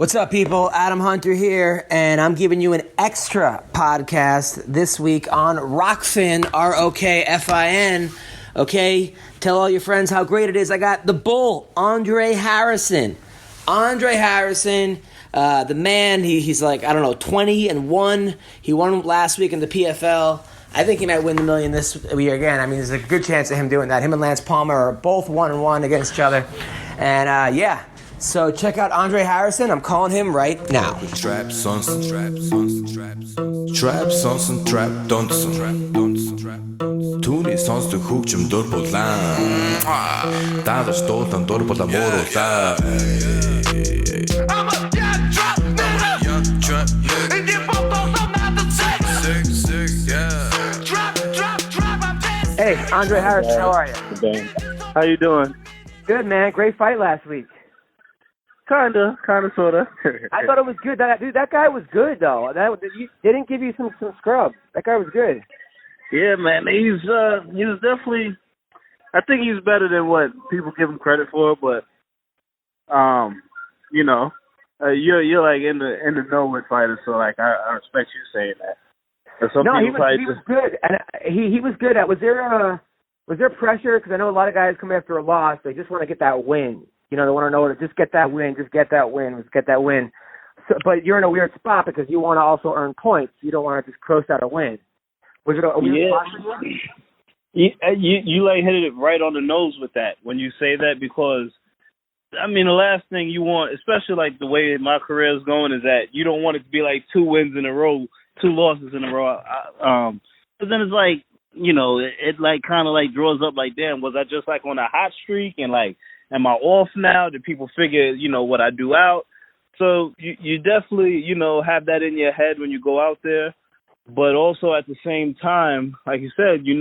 What's up, people? Adam Hunter here, and I'm giving you an extra podcast this week on Rockfin, R-O-K-F-I-N, okay? Tell all your friends how great it is. I got the Bull, Andre Harrison. Andre Harrison, the man, he's like, 20-1. He won last week in the PFL. I think he might win the million this year again. I mean, there's a good chance of him doing that. Him and Lance Palmer are both 1-1 against each other. And, so check out Andre Harrison. I'm calling him right now. Trap sons and trap sons, trap sons and trap dansen. Түүний сонсдог хөгжим дур булан. Даадar стуулан дур булан мууруулаа. I'm a young trap nigga. And you both know I'm not the six, yeah. Trap, I'm dead. Hey, Andre Harrison, how are you? How you doing? Good, man. Great fight last week. Kinda, sorta. I thought it was good. That guy was good, though. They didn't give you some scrub. That guy was good. Yeah, man. He's definitely. I think he's better than what people give him credit for. But, you're like in the know with fighters, so like I respect you saying that. No, he was good, and he was good. Was there pressure? Because I know a lot of guys come after a loss. They just want to get that win. You know, they want to know, just get that win. So, but you're in a weird spot because you want to also earn points. You don't want to just cross out a win. Was it a weird spot for you? You like hit it right on the nose with that when you say that, because, I mean, the last thing you want, especially like the way my career is going, is that you don't want it to be like 2 wins in a row, 2 losses in a row. But then it's like, you know, it like kind of like draws up like, damn, was I just like on a hot streak and like, am I off now? Did people figure, what I do out? So you definitely, have that in your head when you go out there. But also at the same time, like you said, you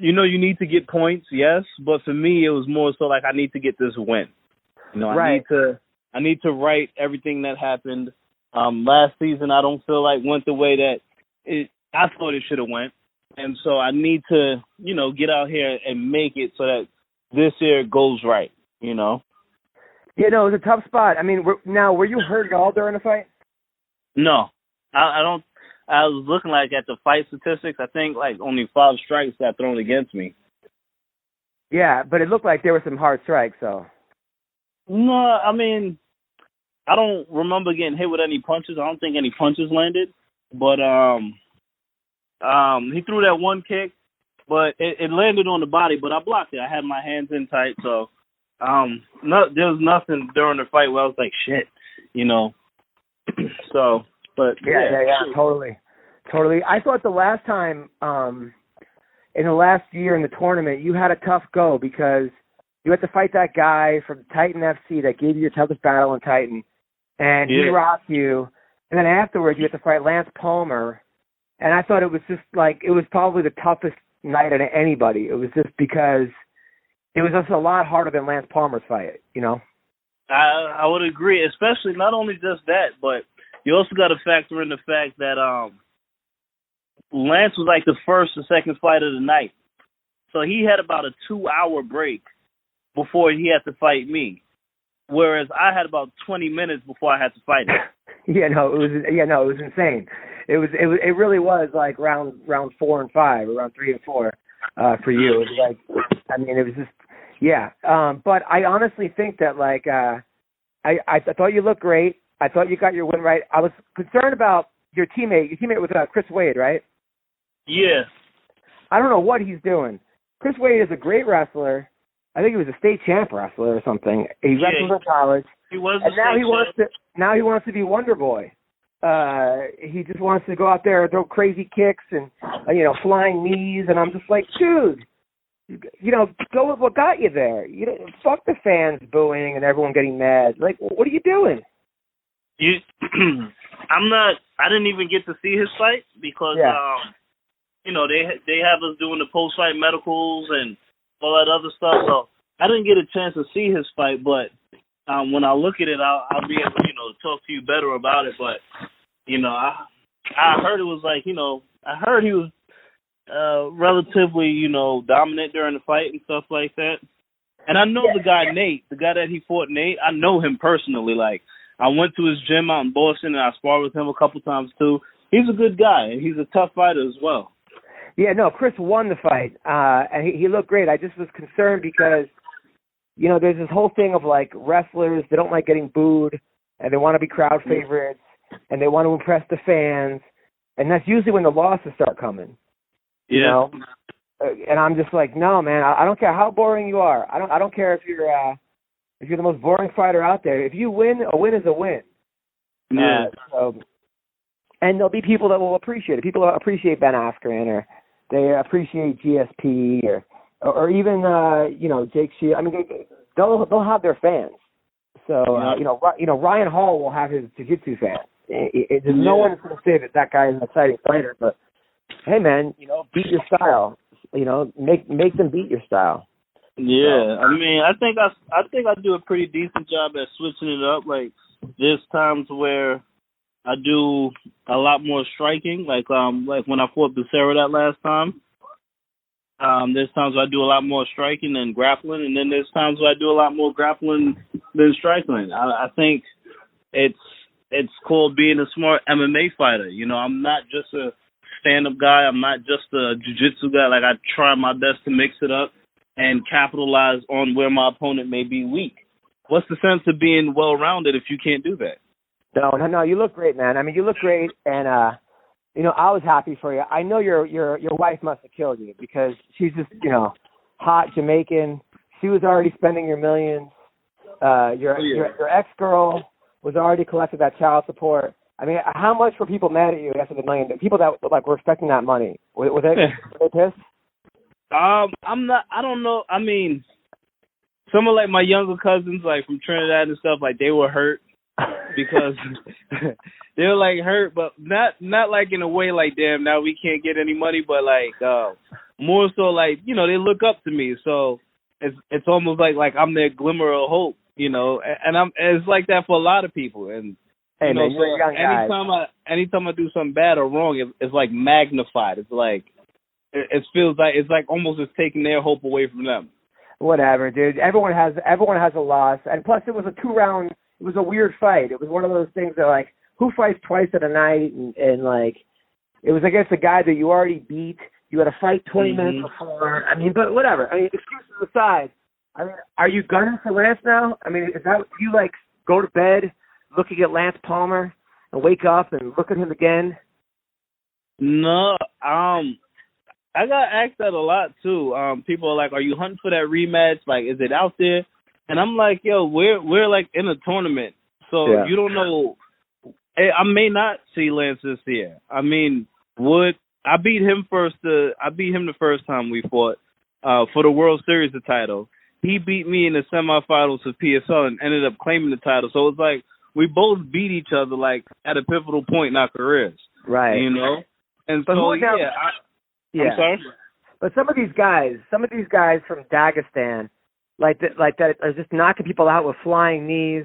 need to get points, yes. But for me, it was more so like I need to get this win. Right. I need to right everything that happened. Last season, I don't feel like went the way that I thought it should have went. And so I need to, get out here and make it so that this year goes right, Yeah, no, it was a tough spot. I mean, were you hurt at all during the fight? No, I don't. I was looking like at the fight statistics. I think like only 5 strikes got thrown against me. Yeah, but it looked like there were some hard strikes, so. No, I mean, I don't remember getting hit with any punches. I don't think any punches landed, but he threw that one kick. But it landed on the body, but I blocked it. I had my hands in tight, so there was nothing during the fight where I was like, shit, So, but yeah, totally. I thought the last time, in the last year in the tournament, you had a tough go because you had to fight that guy from Titan FC that gave you your toughest battle in Titan, and he rocked you. And then afterwards, you had to fight Lance Palmer, and I thought it was just like it was probably the toughest night of anybody. It was just because it was just a lot harder than Lance Palmer's fight, I would agree, especially not only just that, but you also got to factor in the fact that Lance was like the first or second fight of the night. So he had about a 2-hour break before he had to fight me, whereas I had about 20 minutes before I had to fight him. It was insane. It really was like round 4 and 5 or round 3 and 4 for you. It was like, I mean, it was just, yeah. But I honestly think that like, I thought you looked great. I thought you got your win right. I was concerned about your teammate. Your teammate was Chris Wade, right? Yeah. I don't know what he's doing. Chris Wade is a great wrestler. I think he was a state champ wrestler or something. He wrestled in college. He was. And now he wants to be Wonder Boy. He just wants to go out there and throw crazy kicks and, flying knees. And I'm just like, dude, go with what got you there. Fuck the fans booing and everyone getting mad. Like, what are you doing? I didn't even get to see his fight because, they have us doing the post-fight medicals and all that other stuff. So I didn't get a chance to see his fight, but when I look at it, I'll be able to, talk to you better about it. But, I heard it was like, I heard he was relatively, dominant during the fight and stuff like that. And I know the guy, Nate, the guy that he fought, Nate, I know him personally. Like, I went to his gym out in Boston, and I sparred with him a couple times too. He's a good guy, and he's a tough fighter as well. Yeah, no, Chris won the fight, and he looked great. I just was concerned because, you know, there's this whole thing of, like, wrestlers, they don't like getting booed, and they want to be crowd favorites, and they want to impress the fans, and that's usually when the losses start coming. You know? And I'm just like, no, man, I don't care how boring you are. I don't care if you're the most boring fighter out there. If you win, a win is a win. Yeah. And there'll be people that will appreciate it. People will appreciate Ben Askren, or they appreciate GSP, or even you know, Jake Shield. I mean, they'll have their fans. So you know, Ryan Hall will have his jiu-jitsu fans. There's no one that's going to say that guy is an exciting fighter, but hey, man, you know, beat your style. You know, make them beat your style. Yeah, I mean, I think I do a pretty decent job at switching it up. Like, there's times where I do a lot more striking, like when I fought Becerra that last time. There's times where I do a lot more striking than grappling, and then there's times where I do a lot more grappling than striking. I think it's called being a smart MMA fighter. You know, I'm not just a stand-up guy. I'm not just a jiu-jitsu guy. Like, I try my best to mix it up and capitalize on where my opponent may be weak. What's the sense of being well-rounded if you can't do that? No, you look great, man. I mean, you look great, and you know, I was happy for you. I know your wife must have killed you because she's just, you know, hot Jamaican. She was already spending your millions. Your ex-girl was already collecting that child support. I mean, how much were people mad at you after the million? People that like were expecting that money, were they pissed? I'm not. I don't know. I mean, some of like my younger cousins, like from Trinidad and stuff, like they were hurt because they were like hurt, but not like in a way like, damn, now we can't get any money, but like more so like, you know, they look up to me, so it's almost like I'm their glimmer of hope, you know, and it's like that for a lot of people. And hey, you know, man, you're a young guy. anytime I do something bad or wrong, it's like magnified. It's like it feels like it's like almost it's taking their hope away from them. Whatever, dude. Everyone has a loss, and plus it was a 2-round. It was a weird fight. It was one of those things that like, who fights twice in a night, and like, it was against a guy that you already beat. You had to fight 20 minutes before. I mean, but whatever. I mean, excuses aside. I mean, are you gunning for Lance now? I mean, is that you like go to bed looking at Lance Palmer and wake up and look at him again? No, I got asked that a lot too. People are like, "Are you hunting for that rematch? Like, is it out there?" And I'm like, "Yo, we're like in a tournament, so you don't know. I may not see Lance this year. I mean, I beat him the first time we fought for the World Series the title. He beat me in the semifinals of PSL and ended up claiming the title. So it's like we both beat each other like at a pivotal point in our careers, right? You know. And but so I'm sorry. But some of these guys from Dagestan, like that are just knocking people out with flying knees,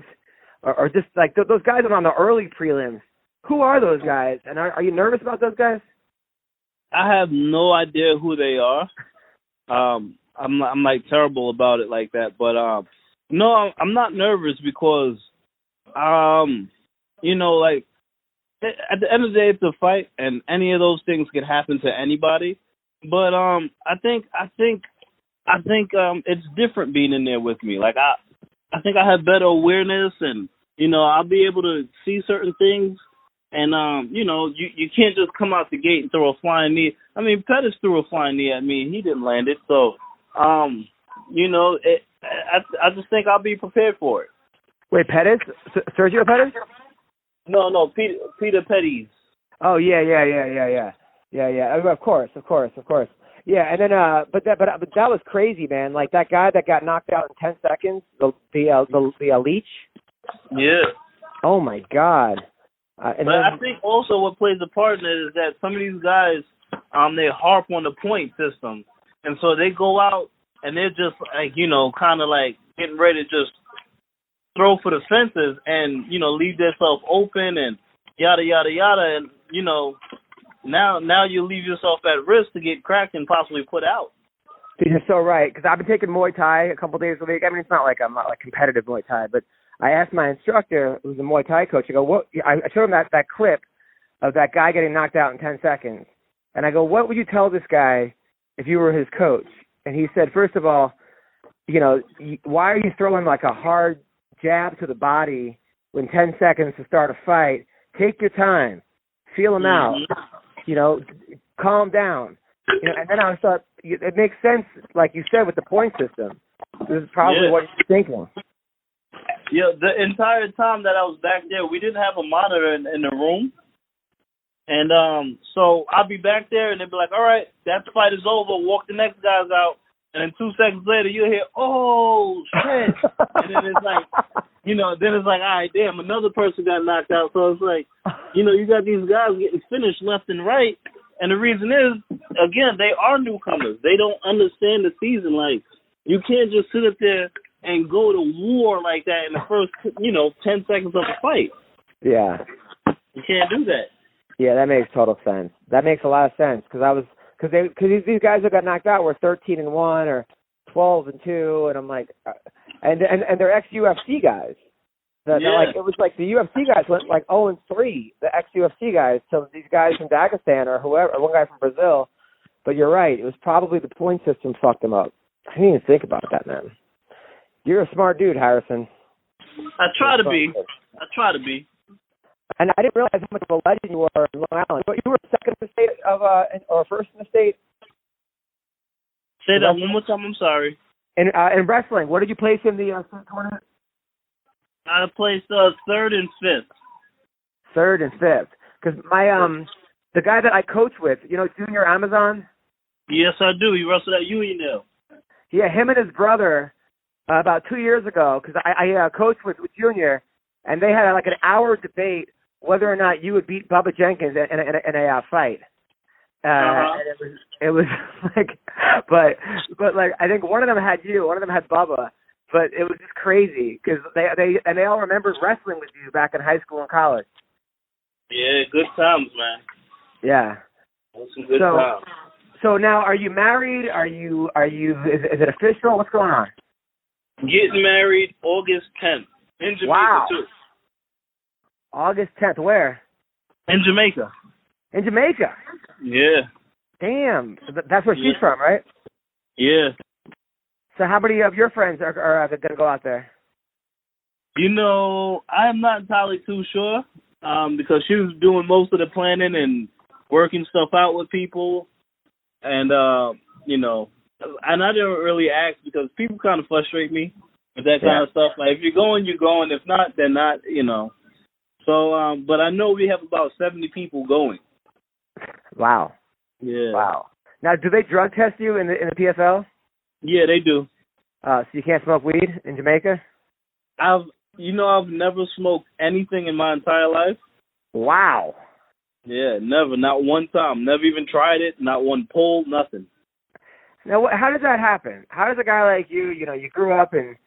or just like those guys that are on the early prelims. Who are those guys? And are you nervous about those guys? I have no idea who they are. I'm like terrible about it like that. But no, I'm not nervous because you know, like at the end of the day, it's a fight, and any of those things can happen to anybody. But I think it's different being in there with me. Like I think I have better awareness, and you know, I'll be able to see certain things. And you know, you can't just come out the gate and throw a flying knee. I mean, Pettis threw a flying knee at me, and he didn't land it. So you know, I just think I'll be prepared for it. Wait, Pettis? Sergio Pettis? No, Peter Pettis. Oh yeah. Of course. Yeah, and then but that was crazy, man. Like that guy that got knocked out in 10 seconds, the Leech. Yeah. Oh my God. But I think also what plays a part in it is that some of these guys, they harp on the point system, and so they go out and they're just like, you know, kind of like getting ready to just throw for the fences and, you know, leave themselves open and yada yada yada, and you know, now you leave yourself at risk to get cracked and possibly put out. Dude, you're so right, because I've been taking Muay Thai a couple days a week. I mean, it's not like I'm not like competitive Muay Thai, but I asked my instructor, who's a Muay Thai coach, I go, what? I showed him that clip of that guy getting knocked out in 10 seconds. And I go, what would you tell this guy if you were his coach? And he said, first of all, you know, why are you throwing like a hard jab to the body when 10 seconds to start a fight? Take your time. Feel him out. You know, calm down. You know, and then I thought, it makes sense, like you said, with the point system. This is probably what you're thinking. Yeah, the entire time that I was back there, we didn't have a monitor in the room. And so I'll be back there, and they'll be like, all right, that fight is over. Walk the next guys out. And then 2 seconds later, you'll hear, oh, shit. And then it's like, you know, then it's like, all right, damn, another person got knocked out. So it's like, you know, you got these guys getting finished left and right. And the reason is, again, they are newcomers. They don't understand the season. Like, you can't just sit up there and go to war like that in the first, you know, 10 seconds of the fight. Yeah. You can't do that. Yeah, that makes total sense. That makes a lot of sense because these guys that got knocked out were 13-1 or 12-2, and I'm like, and they're ex-UFC guys. Like, it was like the UFC guys went like 0-3, the ex-UFC guys, to these guys from Dagestan or whoever, one guy from Brazil. But you're right, it was probably the point system fucked them up. I didn't even think about that, man. You're a smart dude, Harrison. I try to be. And I didn't realize how much of a legend you were in Long Island. But you were second in the state or first in the state? Say that one more time. I'm sorry. In wrestling, what did you place in the state tournament? I placed third and fifth. Third and fifth. Because the guy that I coach with, you know, Junior Amazon? Yes, I do. He wrestled at UNL. Yeah, him and his brother about 2 years ago, because I coached with Junior, and they had like an hour debate whether or not you would beat Bubba Jenkins in a fight. And it was like, but like I think one of them had you, one of them had Bubba, but it was just crazy because they all remembered wrestling with you back in high school and college. Yeah, good times, man. Yeah, Those some good times. So now, are you married? Is it official? What's going on? Getting married August 10th in Jamaica too. August 10th, where? In Jamaica. In Jamaica? Yeah. Damn. That's where she's from, right? Yeah. So how many of your friends are going to go out there? You know, I'm not entirely too sure because she was doing most of the planning and working stuff out with people. And, you know, and I didn't really ask because people kind of frustrate me with that kind of stuff. Like, if you're going, you're going. If not, then not, you know. So, but I know we have about 70 people going. Wow. Yeah. Wow. Now, do they drug test you in the PFL? Yeah, they do. So you can't smoke weed in Jamaica? I've never smoked anything in my entire life. Wow. Yeah, never. Not one time. Never even tried it. Not one pull, nothing. Now, how does that happen? How does a guy like you, you know, you grew up in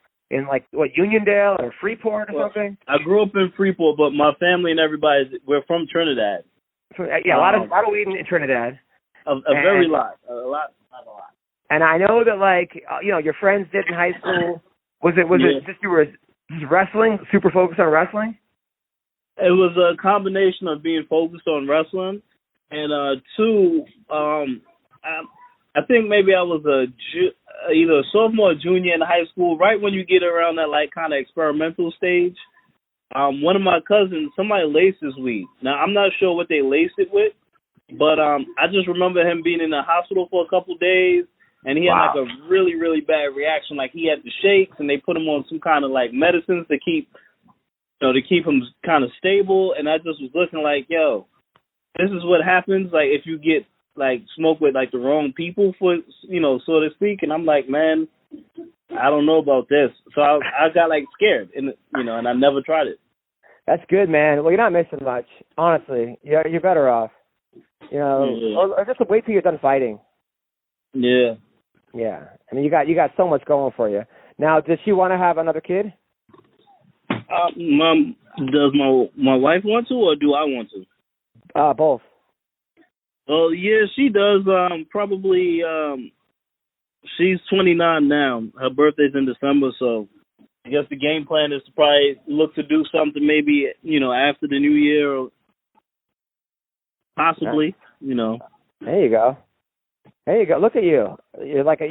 like, what, Uniondale or Freeport or something? I grew up in Freeport, but my family and everybody, we're from Trinidad. Yeah, a lot of weed in Trinidad. A very lot. A lot. And I know that, like, you know, your friends did in high school. Was it just you were just wrestling, super focused on wrestling? It was a combination of being focused on wrestling and two, I think maybe I was either a sophomore or junior in high school, right when you get around that like kind of experimental stage. One of my cousins, somebody laced his weed. Now, I'm not sure what they laced it with, but I just remember him being in the hospital for a couple of days, and he had like a really, really bad reaction. Like he had the shakes, and they put him on some kind of like medicines to keep him kind of stable. And I just was looking like, yo, this is what happens. Like if you get like smoke with like the wrong people, for you know, so to speak. And I'm like, man, I don't know about this. So I got like scared, and you know, and I never tried it. That's good, man. Well, you're not missing much, honestly. You're better off. You know, or just wait till you're done fighting. Yeah. Yeah. I mean, you got so much going for you. Now, does she want to have another kid? Mom, does my wife want to, or do I want to? Both. Well, yeah, she does. Probably. She's 29 now. Her birthday's in December, so I guess the game plan is to probably look to do something maybe, after the new year or possibly, There you go. There you go. Look at you. You're like an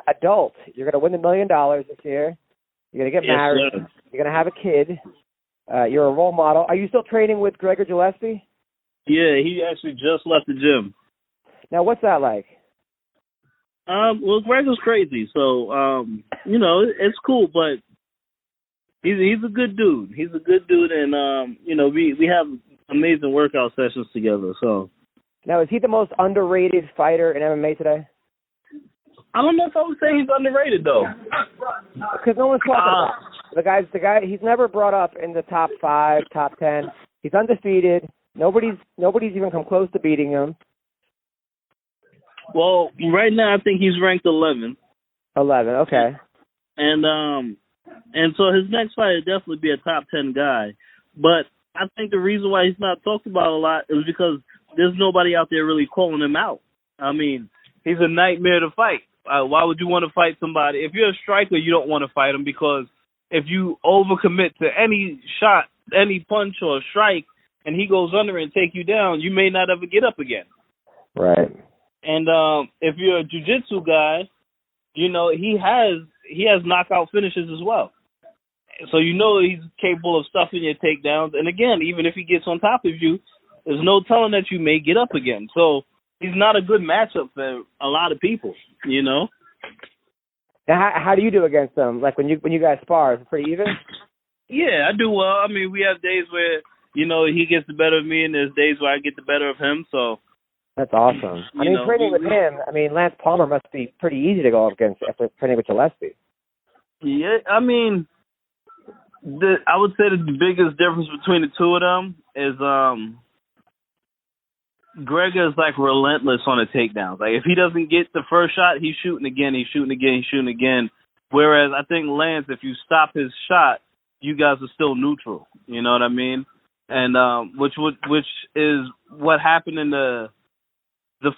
adult. You're going to win $1 million this year. You're going to get married. Sir. You're going to have a kid. You're a role model. Are you still training with Gregor Gillespie? Yeah, he actually just left the gym. Now, what's that like? Well, Gregor's crazy, so it's cool, but he's a good dude. He's a good dude, and we have amazing workout sessions together. So now, is he the most underrated fighter in MMA today? I don't know if I would say he's underrated though, because no one's talking about it. The guy. He's never brought up in the top 5, top 10. He's undefeated. Nobody's even come close to beating him. Well, right now I think he's ranked 11. 11, okay. And so his next fight would definitely be a top 10 guy. But I think the reason why he's not talked about a lot is because there's nobody out there really calling him out. I mean, he's a nightmare to fight. Why would you want to fight somebody? If you're a striker, you don't want to fight him because if you overcommit to any shot, any punch or strike, and he goes under and take you down, you may not ever get up again. Right. And if you're a jiu-jitsu guy, he has knockout finishes as well. So he's capable of stuffing your takedowns. And again, even if he gets on top of you, there's no telling that you may get up again. So he's not a good matchup for a lot of people, Now, how do you do against him? Like when you guys spar, is it pretty even? Yeah, I do well. I mean, we have days where, he gets the better of me, and there's days where I get the better of him. So that's awesome. Training with him, Lance Palmer must be pretty easy to go up against after training with Gillespie. Yeah, I would say that the biggest difference between the two of them is Gregor is like relentless on the takedowns. Like if he doesn't get the first shot, he's shooting again, he's shooting again, he's shooting again. Whereas I think Lance, if you stop his shot, you guys are still neutral. You know what I mean? And which is what happened in the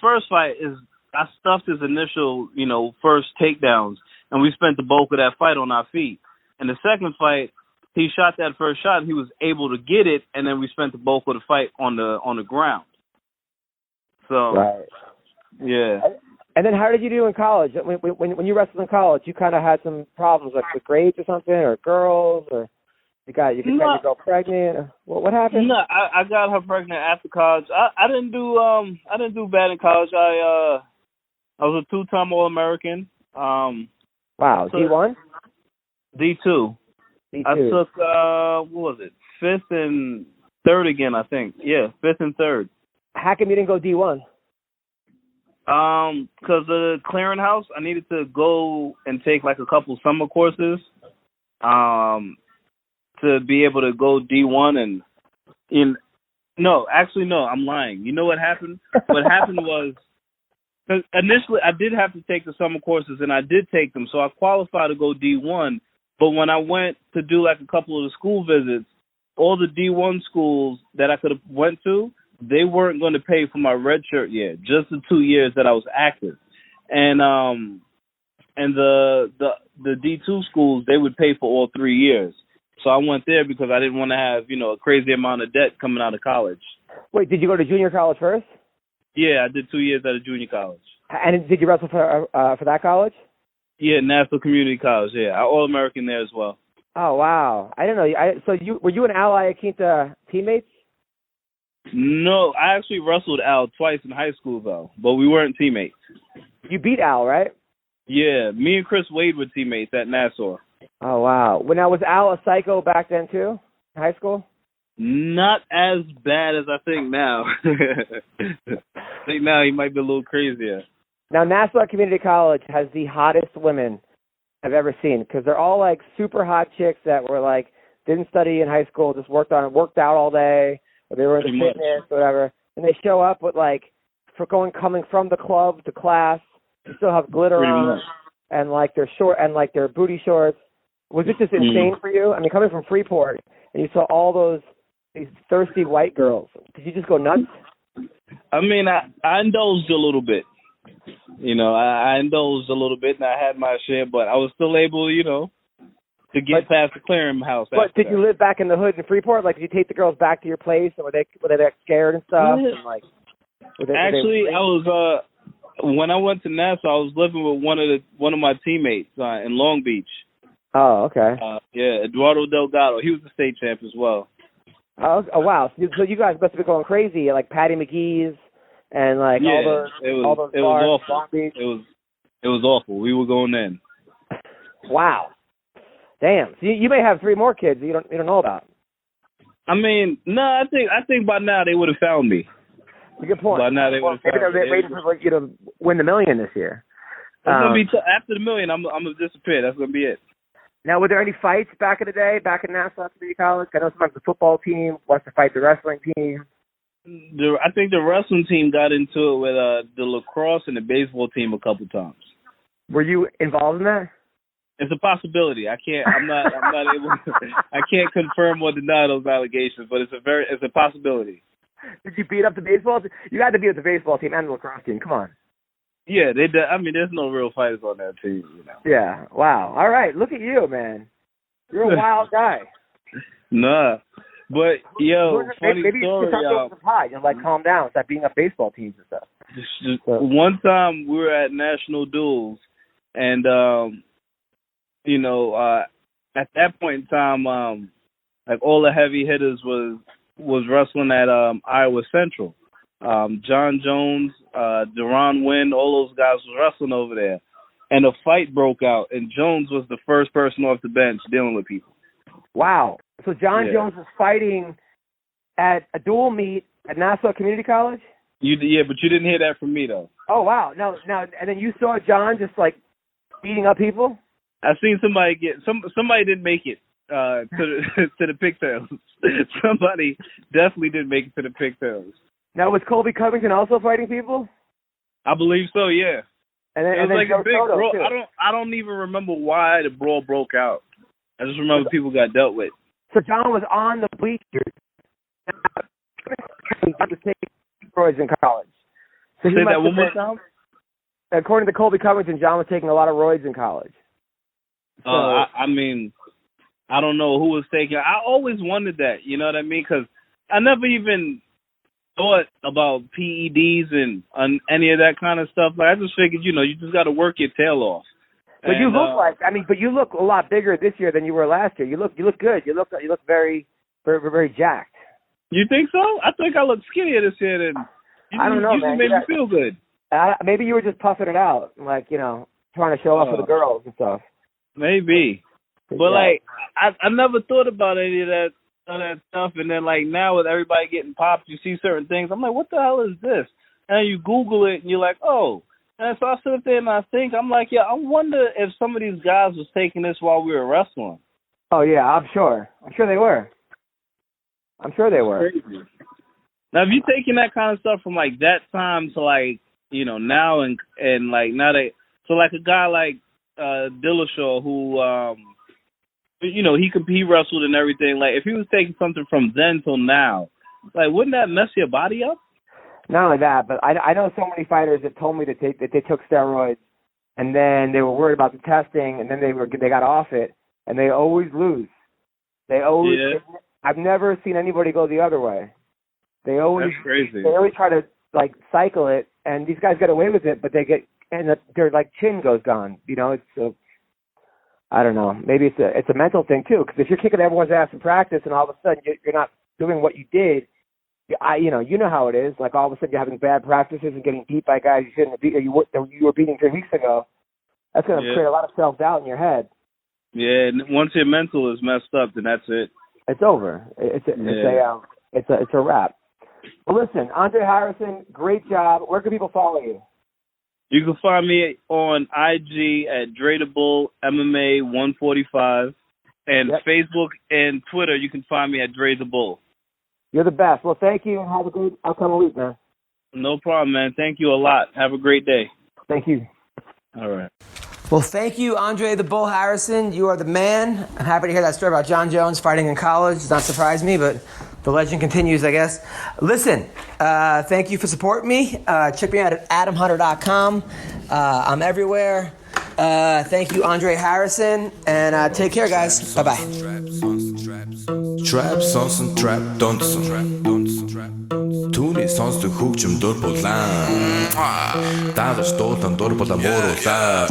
first fight is I stuffed his initial, first takedowns, and we spent the bulk of that fight on our feet. In the second fight, he shot that first shot, and he was able to get it, and then we spent the bulk of the fight on the ground. So, right. Yeah. And then how did you do in college? When you wrestled in college, you kind of had some problems like with grades or something, or girls, or you got your girl pregnant. Or what happened? No, I got her pregnant after college. I didn't do bad in college. I was a 2-time All-American. Wow, D1? D2. I took what was it? 5th and 3rd again, I think. Yeah, 5th and 3rd. How come you didn't go D1? Because the clearinghouse, I needed to go and take like a couple summer courses, to be able to go D1 No, I'm lying. You know what happened? What happened was, cause initially I did have to take the summer courses, and I did take them, so I qualified to go D1. But when I went to do like a couple of the school visits, all the D1 schools that I could have went to, they weren't going to pay for my red shirt year, just the 2 years that I was active. And the D2 schools, they would pay for all 3 years. So I went there because I didn't want to have, a crazy amount of debt coming out of college. Wait, did you go to junior college first? Yeah, I did 2 years at a junior college. And did you wrestle for that college? Yeah, National Community College. Yeah, I All-American there as well. Oh wow, I didn't know. So were you and Al Iaquinta teammates? No, I actually wrestled Al twice in high school though, but we weren't teammates. You beat Al, right? Yeah, me and Chris Wade were teammates at Nassau. Oh wow. Well, now was Al a psycho back then too, in high school? Not as bad as I think now. I think now he might be a little crazier. Now, Nassau Community College has the hottest women I've ever seen because they're all like super hot chicks that were like didn't study in high school, just worked out all day, or they were into fitness, or whatever, and they show up with like coming from the club to class, they still have glitter on and like their short and like their booty shorts. Was it just insane for you? I mean, coming from Freeport and you saw all these thirsty white girls, did you just go nuts? I mean, I indulged a little bit. I indulged a little bit and I had my share, but I was still able, to get past the clearinghouse. But did you live back in the hood in Freeport? Like, did you take the girls back to your place, and were they like scared and stuff? Yeah. And, like, I was when I went to Nassau, I was living with one of my teammates in Long Beach. Oh, okay. Eduardo Delgado. He was the state champ as well. Oh, wow. So you guys must have been going crazy, like Patty McGee's and like all those bars, awful. Long Beach. It was awful. We were going in. Wow. Damn. So you may have 3 more kids that you don't know about. I mean, no, I think by now they would have found me. That's a good point. By now they would have found me. Maybe they're waiting for you to win the $1 million this year. It's gonna be after the $1 million. I'm gonna disappear. That's gonna be it. Now, were there any fights back in the day, back in Nassau Community College? I know sometimes the football team wants to fight the wrestling team. I think the wrestling team got into it with the lacrosse and the baseball team a couple times. Were you involved in that? It's a possibility. I'm not able to, I can't confirm or deny those allegations, but it's a possibility. Did you beat up the baseball team? You had to beat up the baseball team and the lacrosse team. Come on. Yeah, they did. I mean, there's no real fighters on that team, you know. Yeah. Wow. All right. Look at you, man. You're a wild guy. Nah. But, yo, funny maybe story. You should talk to some pie. Like, calm down. Stop beating up baseball teams and stuff. One time we were at National Duels, and, at that point in time, like all the heavy hitters was wrestling at Iowa Central. John Jones, Deron Wynn, all those guys was wrestling over there. And a fight broke out, and Jones was the first person off the bench dealing with people. Wow. So John Jones was fighting at a dual meet at Nassau Community College? Yeah, but you didn't hear that from me, though. Oh, wow. Now, and then you saw John just, like, beating up people? I seen somebody somebody didn't make it to the pigtails. Somebody definitely didn't make it to the pigtails. Now, was Colby Covington also fighting people? I believe so, yeah. And then, it was like Joe a big Soto, brawl. too. I don't even remember why the brawl broke out. I just remember people got dealt with. So John was on the bleachers. He was taking steroids in college. So Say that one more time? According to Colby Covington, John was taking a lot of roids in college. So, I mean, I don't know who was taking. I always wondered that, you know what I mean? Because I never even thought about PEDs and any of that kind of stuff. Like, I just figured, you just got to work your tail off. But you look a lot bigger this year than you were last year. You look good. You look very, very, very jacked. You think so? I think I look skinnier this year than. I don't know, you man. Made me feel good. Maybe you were just puffing it out, like trying to show off for the girls and stuff. Maybe, but like I never thought about any of that stuff, and then like now with everybody getting popped, you see certain things. I'm like, what the hell is this? And you Google it, and you're like, oh. And so I sit up there and I think, I'm like, yeah, I wonder if some of these guys was taking this while we were wrestling. Oh yeah, I'm sure they were. Crazy. Now, if you're taking that kind of stuff from like that time to like now and like now so like a guy like Dillashaw who he wrestled and everything, like if he was taking something from then till now, like wouldn't that mess your body up? Not only that, but I know so many fighters that told me that they took steroids and then they were worried about the testing and then they got off it and they always lose. I've never seen anybody go the other way. That's crazy. They always try to like cycle it, and these guys get away with it, but their like chin goes gone. It's I don't know. Maybe it's a mental thing too, because if you're kicking everyone's ass in practice and all of a sudden you're not doing what you did. You know how it is. Like all of a sudden you're having bad practices and getting beat by guys you shouldn't have beat, or you were beating 3 weeks ago. That's going to create a lot of self-doubt in your head. Yeah, and once your mental is messed up, then that's it. It's over. It's a wrap. Well, listen, Andre Harrison, great job. Where can people follow you? You can find me on IG at Dre the Bull MMA 145, and Facebook and Twitter. You can find me at Dre the Bull. You're the best. Well, thank you, and have a good upcoming week, man. No problem, man. Thank you a lot. Have a great day. Thank you. All right. Well, thank you, Andre the Bull Harrison. You are the man. I'm happy to hear that story about John Jones fighting in college. Does not surprise me, but the legend continues, I guess. Listen, thank you for supporting me. Check me out at adamhunter.com. I'm everywhere. Thank you, Andre Harrison, and take care, guys. Bye-bye. Trap sonsen, trap dansen. Түүний сонсдог хөгжим дур булаан. Даалж дуулан дур булаа мууруулаа.